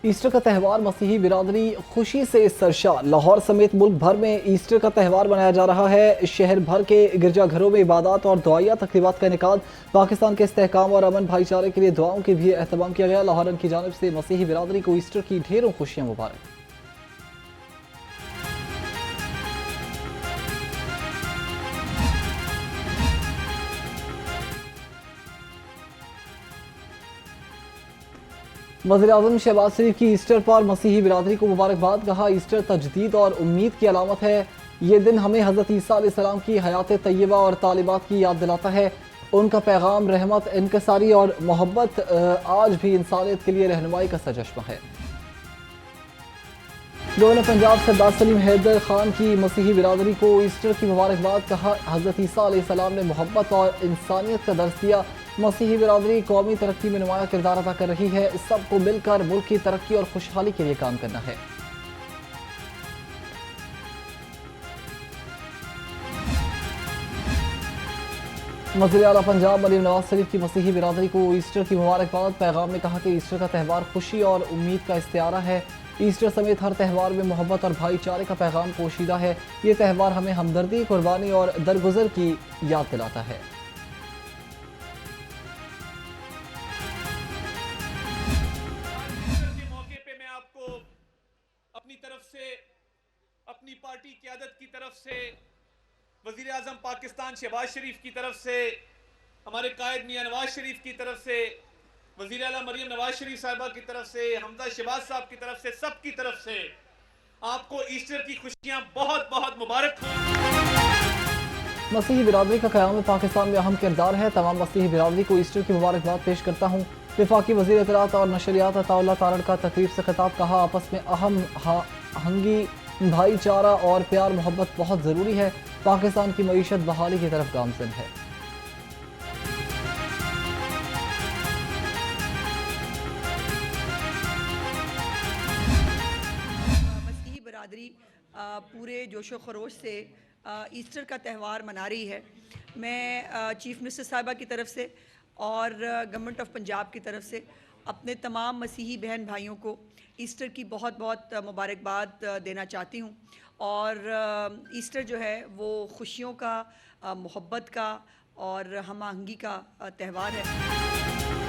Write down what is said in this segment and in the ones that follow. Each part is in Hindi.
ईस्टर का त्यौहार मसीही बिरादरी खुशी से सरशार। लाहौर समेत मुल्क भर में ईस्टर का त्यौहार मनाया जा रहा है। शहर भर के गिरजाघरों में इबादत और दुआया तकरीबात का इनेकाद। पाकिस्तान के इस्तेहकाम और अमन भाईचारे के लिए दुआओं की भी एहतमाम किया गया। लाहौरन की जानिब से मसीही बिरादरी को ईस्टर की ढेरों खुशियाँ मुबारक। वज़ीर-ए-आज़म शहबाज शरीफ की ईस्टर पर मसीही बिरादरी को मुबारकबाद। कहा, ईस्टर तजदीद और उम्मीद की अलामत है। ये दिन हमें हज़रत ईसा अलैहिस्सलाम की हयात तय्यबा और तालिबात की याद दिलाता है। उनका पैगाम रहमत, इनकसारी और मोहब्बत आज भी इंसानियत के लिए रहनुमाई का सचश्मा है। गवर्नर पंजाब सरदार सलीम हैदर खान की मसीही बिरादरी को ईस्टर की मुबारकबाद। कहा, हज़रत ईसा अलैहिस्सलाम ने मोहब्बत और इंसानियत का दर्स दिया। मसीही बिरादरी कौमी तरक्की में नुमाया किरदार अदा कर रही है। सबको मिलकर मुल्क की तरक्की और खुशहाली के लिए काम करना है। वज़ीर आला पंजाब मरीम नवाज शरीफ की मसीही बिरादरी को ईस्टर की मुबारकबाद। पैगाम में कहा कि ईस्टर का त्यौहार खुशी और उम्मीद का इस्तिआरा है। ईस्टर समेत हर त्यौहार में मोहब्बत और भाईचारे का पैगाम पोशीदा है। ये त्यौहार हमें हमदर्दी, कुर्बानी और दरगुजर की याद दिलाता है। अपनी तरफ से, अपनी पार्टी क़यादत की तरफ से, वज़ीर आज़म पाकिस्तान शहबाज शरीफ की तरफ से, हमारे कायद मियां नवाज शरीफ की तरफ से, वज़ीर आला मरियम नवाज शरीफ साहिबा की तरफ से, हमजा शहबाज साहब की तरफ से, सबकी तरफ से आपको ईस्टर की खुशियां बहुत बहुत मुबारक हो। मसीही बिरादरी का क़याम पाकिस्तान में अहम किरदार है। तमाम मसीही बिरादरी को ईस्टर की मुबारकबाद पेश करता हूँ। वफाकी वज़ीर इत्तलात और नशरियात अताउल्लाह तारड़ का तकरीब से खिताब। कहा, आपस में अहम हंगी, भाईचारा और प्यार मोहब्बत बहुत ज़रूरी है। पाकिस्तान की मईशत बहाली की तरफ गामज़न है। मसीही बिरादरी पूरे जोशो खरोश से ईस्टर का त्यौहार मना रही है। मैं चीफ मिनिस्टर साहिबा की तरफ से और गवर्नमेंट ऑफ पंजाब की तरफ से अपने तमाम मसीही बहन भाइयों को ईस्टर की बहुत बहुत मुबारकबाद देना चाहती हूँ। और ईस्टर जो है वो खुशियों का, मोहब्बत का और हम आहंगी का त्यौहार है।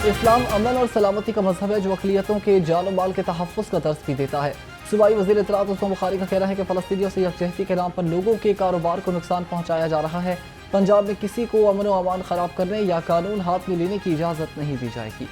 इस्लाम अमन और सलामती का मजहब है जो अक़लियतों के जान और माल के तहफ़्फ़ुज़ का दर्स भी देता है। सूबाई वज़ीर इत्तलात उस्मान बुखारी का कहना है कि फ़लस्तीनियों से यकजहती के नाम पर लोगों के कारोबार को नुकसान पहुँचाया जा रहा है। पंजाब में किसी को अमन व अमान ख़राब करने या कानून हाथ में लेने की इजाज़त नहीं दी जाएगी।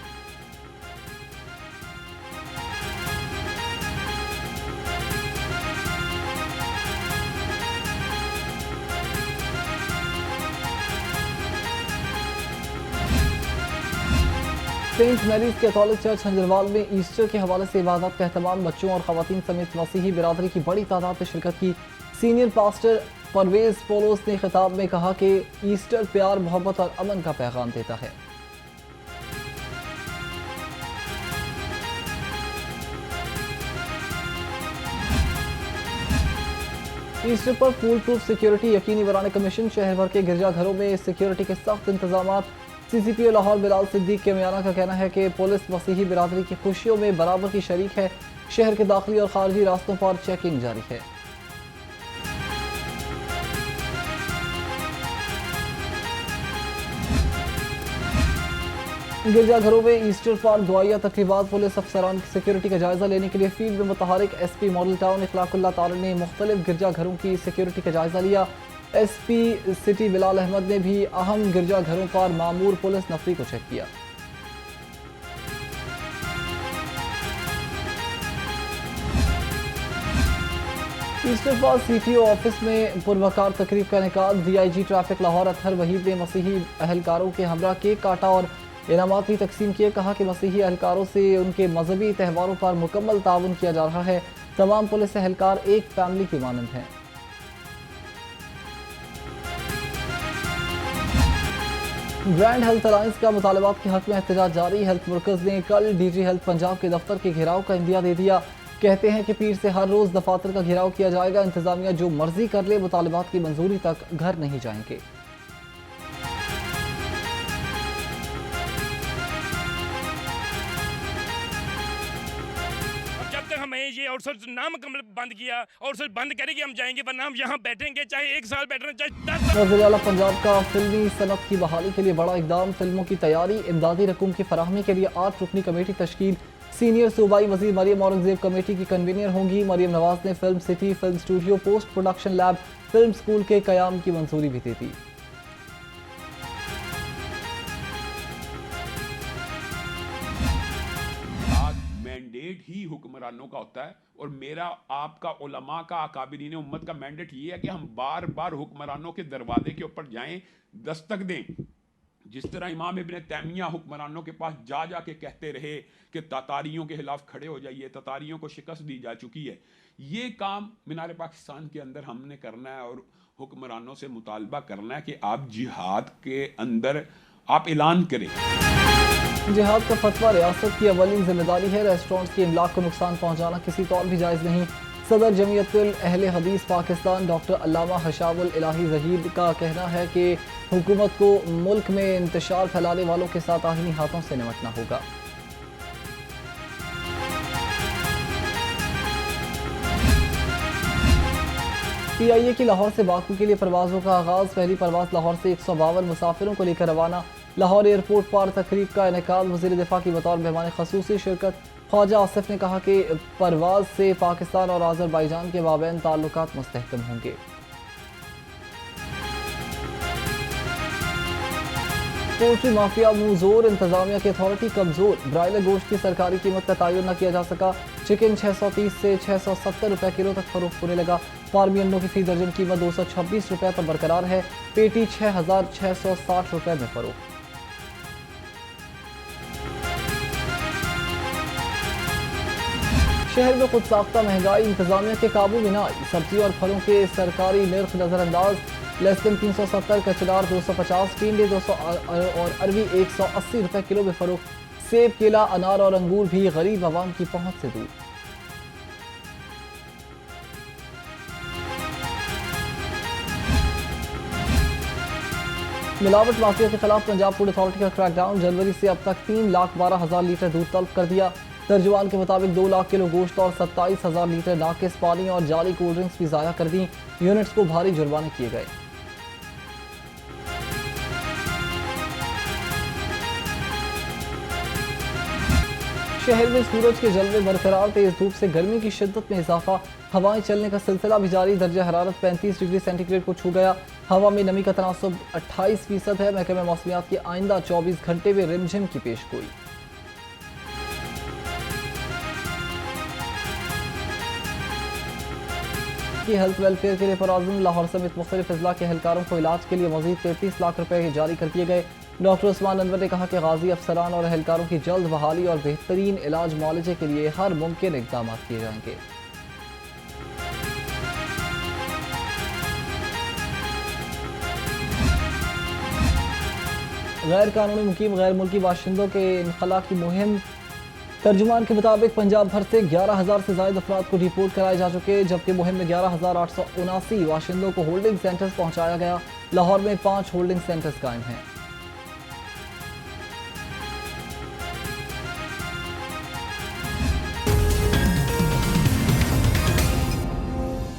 Saint Mary's Catholic church Hanjarwal में ईस्टर के हवाले से इबादत का एहतमाम। बच्चों और ख़वातीन समेत मसीही बिरादरी की बड़ी तादाद में शिरकत की। सीनियर पास्टर परवेज़ पोलोस ने खिताब में कहा कि ईस्टर प्यार, मोहब्बत और अमन का पैगाम देता है। ईस्टर पर फूल प्रूफ सिक्योरिटी यकीनी बनाने का मिशन। शहर भर के गिरजाघरों में सिक्योरिटी के सख्त इंतजाम। CCPO लाहौर बिलाल सिद्दीक के मियाना का कहना है कि पुलिस मसीही बिरादरी की खुशियों में बराबर की शरीक है। शहर के दाखिली और खारजी रास्तों पर चेकिंग जारी है। गिरजाघरों में ईस्टर पर दुआया तकरीबात। पुलिस अफसरान की सिक्योरिटी का जायजा लेने के लिए फील्ड में मुतहरिक SP मॉडल टाउन इखलाकुल्लाह तारड़ ने मुख्तलिफ गिरजाघरों की सिक्योरिटी का जायजा लिया। SP सिटी बिलाल अहमद ने भी अहम गिरजाघरों पर मामूर पुलिस नफरी को चेक किया। ईस्टर पर CTO ऑफिस में पुरवकार तकरीब का इनेकाद। DIG ट्रैफिक लाहौर अतहर वहीद ने मसीही अहलकारों के हमरा केक काटा और इनामात भी तकसीम किए। कहा कि मसीही अहलकारों से उनके मजहबी त्यौहारों पर मुकम्मल ताउन किया जा रहा है। तमाम पुलिस अहलकार एक फैमिली की मानंद हैं। ग्रैंड हेल्थ अलायंस का मुतालबात के हक में एहतजाज जारी। हेल्थ वर्कर्स ने कल DG हेल्थ पंजाब के दफ्तर के घेराव का इंदिया दे दिया। कहते हैं कि पीर से हर रोज़ दफातर का घेराव किया जाएगा। इंतजामिया जो मर्जी कर ले, मुतालबात की मंजूरी तक घर नहीं जाएंगे। जाएं, ये आउटसोर्स नाम बंद किया, आउटसोर्स बंद करेंगे हम जाएंगे, वरना हम यहाँ बैठेंगे, चाहे 1 साल बैठना, चाहे 10 साल। वज़ीर आला पंजाब का फिल्मी सनत की बहाली के लिए बड़ा इकदाम, फिल्मों की तैयारी, इमदादी रकूम की फराहमी के लिए 8 रुकनी कमेटी तश्कील। सीनियर सूबाई वज़ीर मरियम औरंगजेब कमेटी की कन्वीनर होंगी। मरियम नवाज ने film city, film studio, post production lab, film school के क़याम की मंजूरी भी दे दी। मैंडेट ही हुक्मरानों का होता है, और मेरा आपका उलमा का अकाबिरीन उम्मत का मैंडेट ये है कि हम बार बार हुक्मरानों के दरवाजे के ऊपर जाएं, दस्तक दें। जिस तरह इमाम इब्न तैमिया हुक्मरानों के पास जा के कहते रहे कि तातारियों के खिलाफ खड़े हो जाइए, तातारियों को शिकस्त दी जा चुकी है। ये काम मीनार पाकिस्तान के अंदर हमने करना है और हुक्मरानों से मुतालबा करना है कि आप जिहाद के अंदर आप ऐलान करें। जिहाद का फतवा रियासत की अवलीन जिम्मेदारी है। रेस्टोरेंट्स की इमलाक को नुकसान पहुँचाना किसी तौर भी जायज़ नहीं। सदर जमीयतुल अहले हदीस पाकिस्तान डॉक्टर अल्लामा हशामुल इलाही ज़हीद का कहना है कि हुकूमत को मुल्क में इंतशार फैलाने वालों के साथ आहिनी हाथों से निपटना होगा। PIA की लाहौर से बाकू के लिए परवाज़ों का आगाज़। पहली परवाज़ लाहौर से 152 मुसाफिरों को लेकर रवाना। लाहौर एयरपोर्ट पर तकरीब का इनेकाद, वज़ीर दिफा की बतौर मेहमान ख़ुसूसी शिरकत। ख्वाजा आसिफ ने कहा कि परवाज़ से पाकिस्तान और आज़रबाईजान के माबैन ताल्लुकात मुस्तहकम होंगे। पोल्ट्री माफिया मुंहजोर, इंतजामिया की अथॉरिटी कमजोर। ब्रायलर गोश्त की सरकारी कीमत का तयन न किया जा सका। चिकन 630 से 670 रुपए किलो तक फरोख्त होने लगा। फार्मी अंडों की फी दर्जन कीमत 226 रुपए पर बरकरार है। पेटी 6660 रुपए में फरोख्त। शहर में खुद साख्ता महंगाई, इंतजामिया के काबू में न आई। सब्जी और फलों के सरकारी निर्ख नजरअंदाज। लहसुन 370, कचनार 250, टिंडे 200 और अरवी 180 रुपए किलो में फरोख्त। सेब, केला, अनार और अंगूर भी गरीब आवाम की पहुंच से दूर। मिलावट माफिया के खिलाफ पंजाब फूड अथॉरिटी का क्रैकडाउन। जनवरी से अब तक 3,12,000 लीटर दूध तलब कर दिया। तर्जुमान के मुताबिक 2 लाख किलो गोश्त और 27,000 लीटर नाकिस पानी और जाली कोल्ड ड्रिंक्स भी ज़ाया कर दी। यूनिट्स को भारी जुर्माने किए गए। शहर में सूरज के जलवे बरकरार, तेज धूप से गर्मी की शिद्दत में इजाफा। हवाएं चलने का सिलसिला भी जारी। दर्जा हरारत 35 डिग्री सेंटीग्रेड को छू गया। हवा में नमी का तनासुब 28% है। महकमे मौसमियात की आइंदा 24 घंटे में रिमझिम की पेशगोई। हेल्थ वेलफेयर के लिए पराज़म लाहौर समेत मुख्तलिफ अजला के एहलकारों को इलाज के लिए मजीद 33 लाख रुपए जारी कर दिए गए। डॉक्टर उस्मान अनवर ने कहा कि गाजी अफसरान और एहलकारों की जल्द बहाली और बेहतरीन इलाज मुआलजे के लिए हर मुमकिन इक़दाम किए जाएंगे। गैर कानूनी मुकीम गैर मुल्की बाशिंदों के इनखला की मुहिम। तर्जुमान के मुताबिक पंजाब भर से 11,000 से ज़ायद अफराद को रिपोर्ट कराए जा चुके, जबकि मुहिम में 11,879 बाशिंदों को होल्डिंग सेंटर्स पहुँचाया गया। लाहौर में 5 होल्डिंग सेंटर्स कायम हैं।